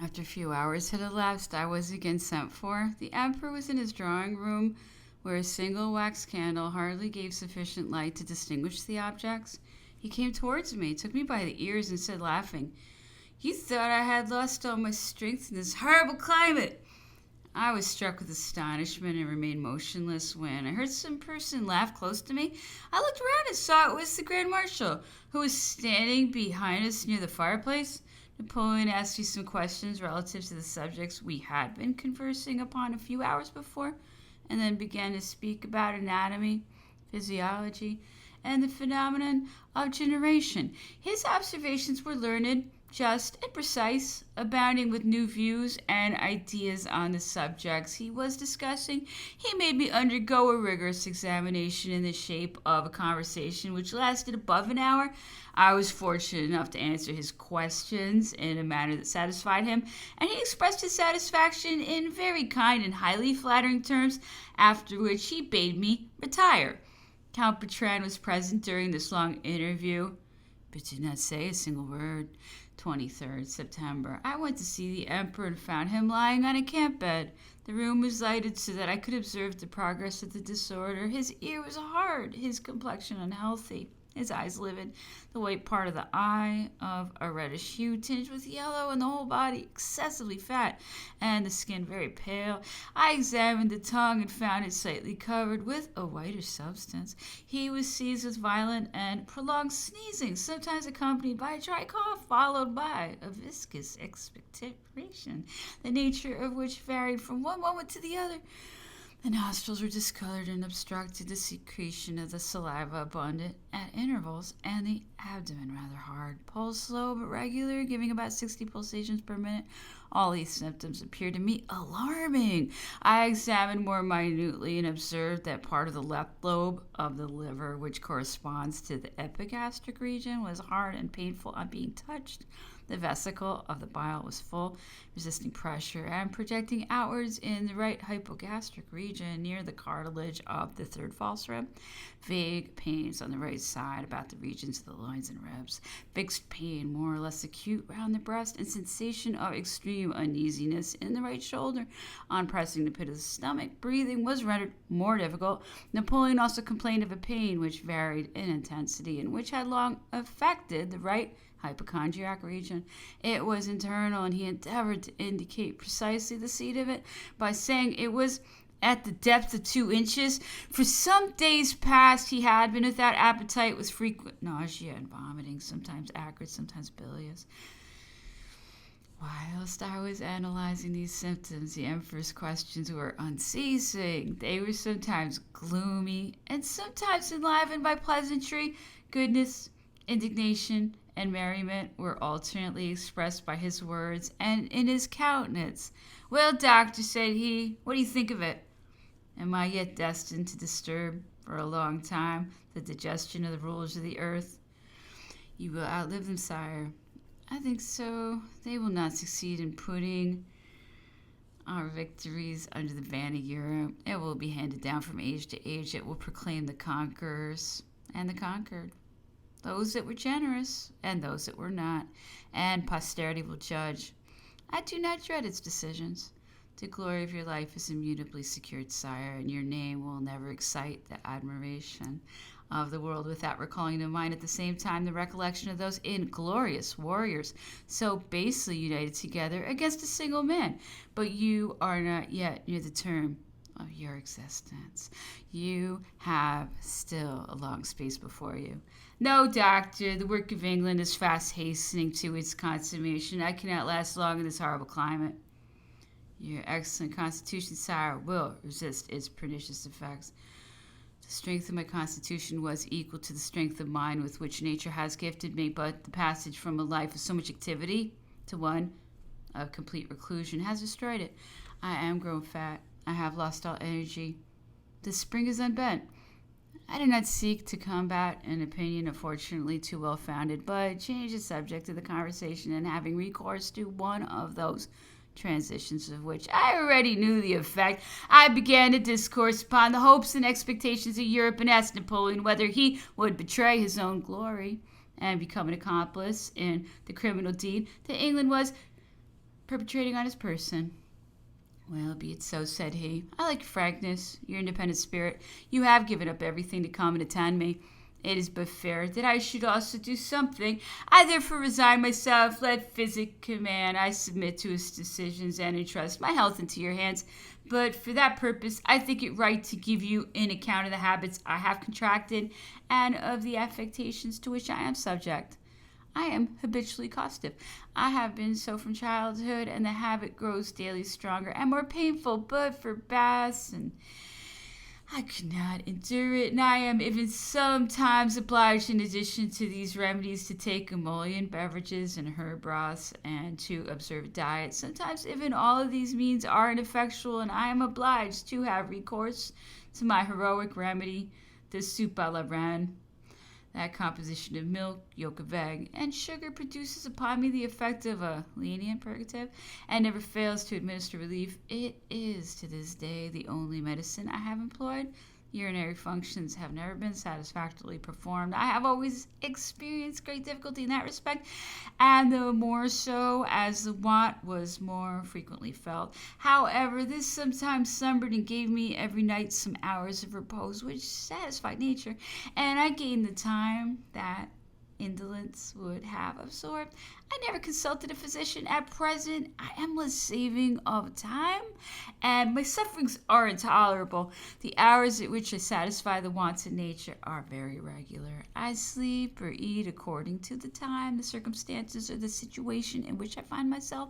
After a few hours had elapsed, I was again sent for. The emperor was in his drawing room, where a single wax candle hardly gave sufficient light to distinguish the objects. He came towards me, took me by the ears, and said, laughing, "You thought I had lost all my strength in this horrible climate." I was struck with astonishment and remained motionless when I heard some person laugh close to me. I looked around and saw it was the Grand Marshal, who was standing behind us near the fireplace. Napoleon asked me some questions relative to the subjects we had been conversing upon a few hours before, and then began to speak about anatomy, physiology, and the phenomenon of generation. His observations were learned, just, and precise, abounding with new views and ideas on the subjects he was discussing. He made me undergo a rigorous examination in the shape of a conversation which lasted above an hour. I was fortunate enough to answer his questions in a manner that satisfied him, and he expressed his satisfaction in very kind and highly flattering terms, after which he bade me retire. Count Bertrand was present during this long interview, but did not say a single word. 23rd September. I went to see the emperor and found him lying on a camp bed. The room was lighted so that I could observe the progress of the disorder. His ear was hard, his complexion unhealthy, his eyes livid, the white part of the eye of a reddish hue tinged with yellow, and the whole body excessively fat, and the skin very pale. I examined the tongue and found it slightly covered with a whitish substance. He was seized with violent and prolonged sneezing, sometimes accompanied by a dry cough, followed by a viscous expectoration, the nature of which varied from one moment to the other. The nostrils were discolored and obstructed, the secretion of the saliva abundant at intervals, and the abdomen rather hard. Pulse slow but regular, giving about 60 pulsations per minute. All these symptoms appeared to me alarming. I examined more minutely and observed that part of the left lobe of the liver, which corresponds to the epigastric region, was hard and painful on being touched. The vesicle of the bile was full, resisting pressure, and projecting outwards in the right hypogastric region near the cartilage of the third false rib. Vague pains on the right side about the regions of the loins and ribs. Fixed pain, more or less acute, round the breast, and sensation of extreme uneasiness in the right shoulder. On pressing the pit of the stomach, breathing was rendered more difficult. Napoleon also complained of a pain which varied in intensity and which had long affected the right hypochondriac region. It was internal, and he endeavored to indicate precisely the seat of it by saying it was at the depth of 2 inches. For some days past he had been without appetite, with frequent nausea and vomiting, sometimes acrid, sometimes bilious. Whilst I was analyzing these symptoms, the emperor's questions were unceasing. They were sometimes gloomy and sometimes enlivened by pleasantry. Goodness, indignation, and merriment were alternately expressed by his words and in his countenance. "Well, doctor," said he, "what do you think of it? Am I yet destined to disturb for a long time the digestion of the rulers of the earth?" "You will outlive them, sire." "I think so. They will not succeed in putting our victories under the ban of Europe. It will be handed down from age to age. It will proclaim the conquerors and the conquered, those that were generous and those that were not, and posterity will judge. I do not dread its decisions. The glory of your life is immutably secured, sire, and your name will never excite the admiration of the world without recalling to mind at the same time the recollection of those inglorious warriors so basely united together against a single man. But you are not yet near the term of your existence. You have still a long space before you." "No, doctor, the work of England is fast hastening to its consummation. I cannot last long in this horrible climate." "Your excellent constitution, sire, will resist its pernicious effects." "The strength of my constitution was equal to the strength of mind with which nature has gifted me, but the passage from a life of so much activity to one of complete reclusion has destroyed it. I am grown fat. I have lost all energy. The spring is unbent. I do not seek to combat an opinion unfortunately too well founded, but change the subject of the conversation, and having recourse to one of those transitions of which I already knew the effect, I began to discourse upon the hopes and expectations of Europe, and asked Napoleon whether he would betray his own glory and become an accomplice in the criminal deed that England was perpetrating on his person. Well, be it so, said he. I like your frankness, your independent spirit. You have given up everything to come and attend me. It is but fair that I should also do something. I therefore resign myself. Let physic command. I submit to his decisions and entrust my health into your hands. But for that purpose, I think it right to give you an account of the habits I have contracted and of the affectations to which I am subject. I am habitually costive. I have been so from childhood, and the habit grows daily stronger and more painful. But for baths and I could not endure it, and I am even sometimes obliged, in addition to these remedies, to take emollient beverages and herb broths, and to observe a diet. Sometimes even all of these means are ineffectual, and I am obliged to have recourse to my heroic remedy, the soup à la reine. That composition of milk, yolk of egg, and sugar produces upon me the effect of a lenient purgative, and never fails to administer relief. It is to this day the only medicine I have employed. Urinary functions have never been satisfactorily performed. I have always experienced great difficulty in that respect, and the more so as the want was more frequently felt. However, this sometimes slumbered and gave me every night some hours of repose, which satisfied nature, and I gained the time that indolence would have absorbed. I never consulted a physician. At present, I am less saving of time, and my sufferings are intolerable. The hours at which I satisfy the wants of nature are very regular. I sleep or eat according to the time, the circumstances, or the situation in which I find myself.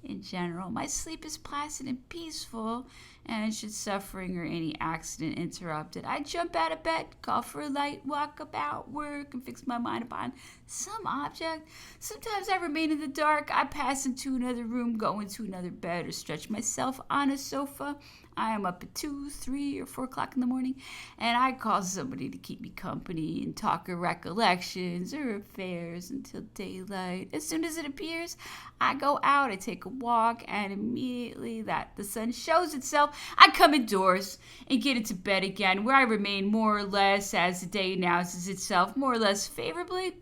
In general, my sleep is placid and peaceful, and should suffering or any accident interrupt it, I jump out of bed, call for a light, walk about, work, and fix my mind upon some object. Sometimes I remain in the dark. I pass into another room, go into another bed, or stretch myself on a sofa. I am up at 2, 3, or 4 o'clock in the morning, and I call somebody to keep me company and talk of recollections or affairs until daylight. As soon as it appears, I go out, I take a walk, and immediately that the sun shows itself, I come indoors and get into bed again, where I remain more or less as the day announces itself, more or less favorably.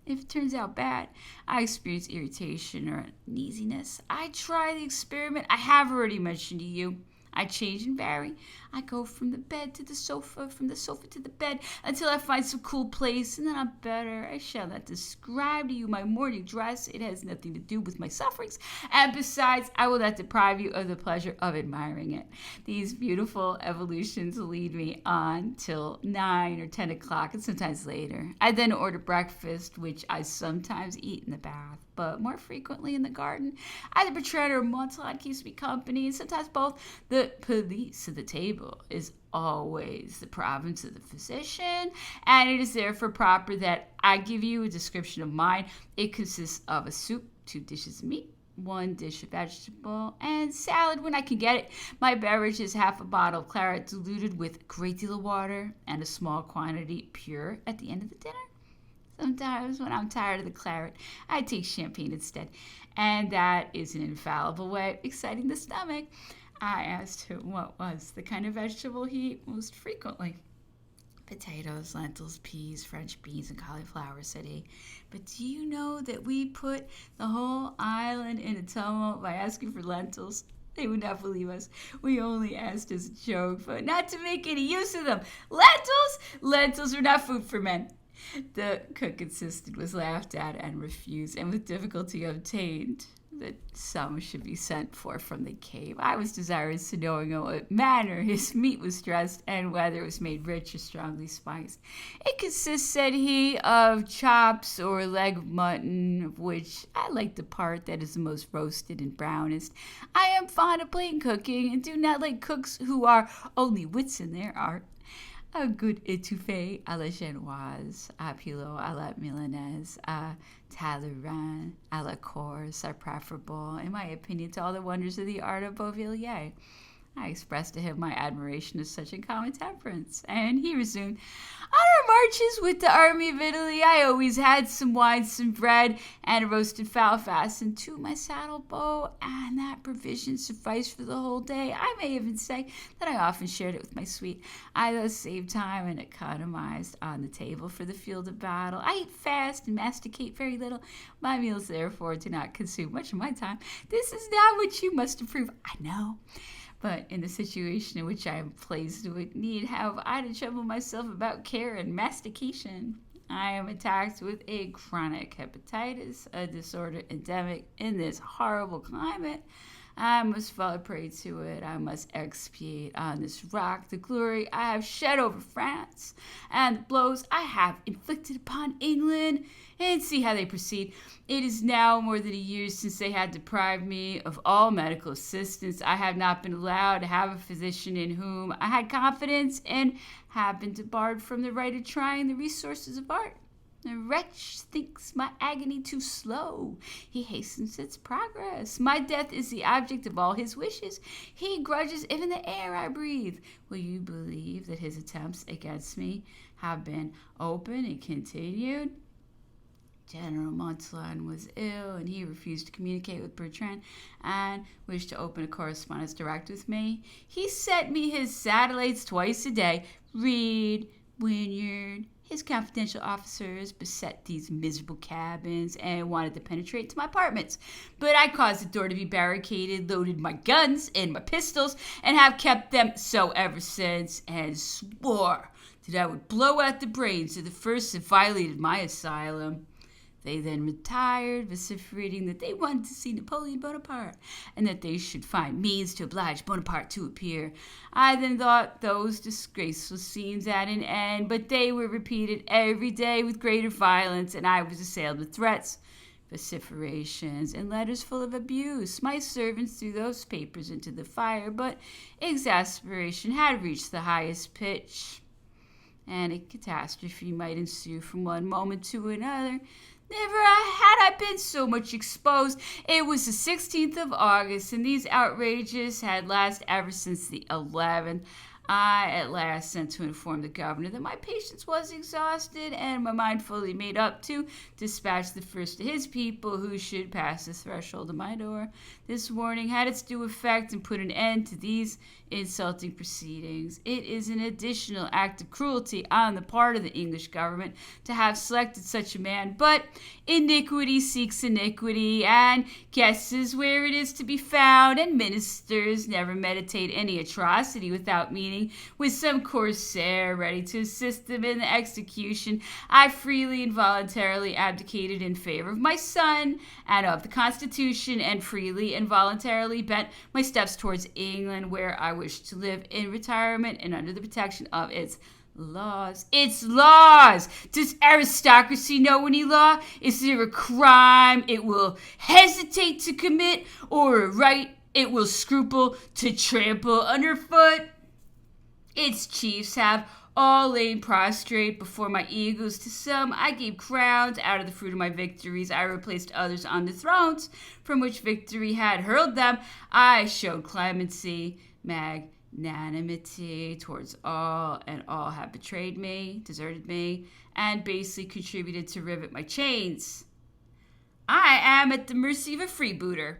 If it turns out bad, I experience irritation or uneasiness. I try the experiment I have already mentioned to you. I change and vary. I go from the bed to the sofa, from the sofa to the bed, until I find some cool place, and then I'm better. I shall not describe to you my morning dress. It has nothing to do with my sufferings, and besides, I will not deprive you of the pleasure of admiring it. These beautiful evolutions lead me on till 9 or 10 o'clock, and sometimes later. I then order breakfast, which I sometimes eat in the bath, but more frequently in the garden. Either Bertrand or Montand keeps me company, and sometimes both. The police of the table is always the province of the physician, and it is therefore proper that I give you a description of mine. It consists of a soup, 2 dishes of meat, 1 dish of vegetable, and salad when I can get it. My beverage is half a bottle of claret diluted with a great deal of water, and a small quantity pure at the end of the dinner. Sometimes when I'm tired of the claret, I take champagne instead, and that is an infallible way of exciting the stomach. I asked him what was the kind of vegetable he ate most frequently. Potatoes, lentils, peas, French beans, and cauliflower, said he. But do you know that we put the whole island in a tumult by asking for lentils? They would not believe us. We only asked as a joke, but not to make any use of them. Lentils? Lentils are not food for men. The cook insisted, was laughed at, and refused, and with difficulty obtained that some should be sent for from the cave. I was desirous to know in what manner his meat was dressed, and whether it was made rich or strongly spiced. It consists, said he, of chops or leg of mutton, of which I like the part that is the most roasted and brownest. I am fond of plain cooking, and do not like cooks who are only wits in their art. A good étouffée à la Genoise, a pilot à la Milanaise, a Talleyrand à la Corse are preferable, in my opinion, to all the wonders of the art of Beauvilliers. I expressed to him my admiration of such uncommon temperance, and he resumed, "On marches with the army of Italy, I always had some wine, some bread, and a roasted fowl fastened to my saddle bow, and that provision sufficed for the whole day. I may even say that I often shared it with my suite. I thus saved time and economized on the table for the field of battle. I eat fast and masticate very little. My meals, therefore, do not consume much of my time. This is not what you must approve. I know. But in the situation in which I am placed, what need have I to trouble myself about care and mastication? I am attacked with a chronic hepatitis, a disorder endemic in this horrible climate. I must fall a prey to it. I must expiate on this rock the glory I have shed over France and the blows I have inflicted upon England, and see how they proceed. It is now more than a year since they had deprived me of all medical assistance. I have not been allowed to have a physician in whom I had confidence, and have been debarred from the right of trying the resources of art. The wretch thinks my agony too slow. He hastens its progress. My death is the object of all his wishes. He grudges even the air I breathe. Will you believe that his attempts against me have been open and continued? General Montsalon was ill, and he refused to communicate with Bertrand and wished to open a correspondence direct with me. He sent me his satellites twice a day. Reed, Wynyard, his confidential officers beset these miserable cabins and wanted to penetrate to my apartments. But I caused the door to be barricaded, loaded my guns and my pistols, and have kept them so ever since, and swore that I would blow out the brains of the first that violated my asylum. They then retired, vociferating that they wanted to see Napoleon Bonaparte, and that they should find means to oblige Bonaparte to appear. I then thought those disgraceful scenes at an end, but they were repeated every day with greater violence, and I was assailed with threats, vociferations, and letters full of abuse. My servants threw those papers into the fire, but exasperation had reached the highest pitch, and a catastrophe might ensue from one moment to another. Never had I been so much exposed. It was the 16th of August, and these outrages had lasted ever since the 11th. I at last sent to inform the governor that my patience was exhausted, and my mind fully made up to dispatch the first of his people who should pass the threshold of my door. This warning had its due effect and put an end to these insulting proceedings. It is an additional act of cruelty on the part of the English government to have selected such a man, but iniquity seeks iniquity, and guesses where it is to be found, and ministers never meditate any atrocity without meeting with some corsair ready to assist them in the execution. I freely and voluntarily abdicated in favor of my son and of the Constitution, and freely and voluntarily bent my steps towards England, where I wished to live in retirement and under the protection of its laws. Its laws! Does aristocracy know any law? Is there a crime it will hesitate to commit, or a right it will scruple to trample underfoot? Its chiefs have all laid prostrate before my eagles. To some I gave crowns out of the fruit of my victories. I replaced others on the thrones from which victory had hurled them. I showed clemency, magnanimity towards all, and all have betrayed me, deserted me, and basely contributed to rivet my chains. I am at the mercy of a freebooter.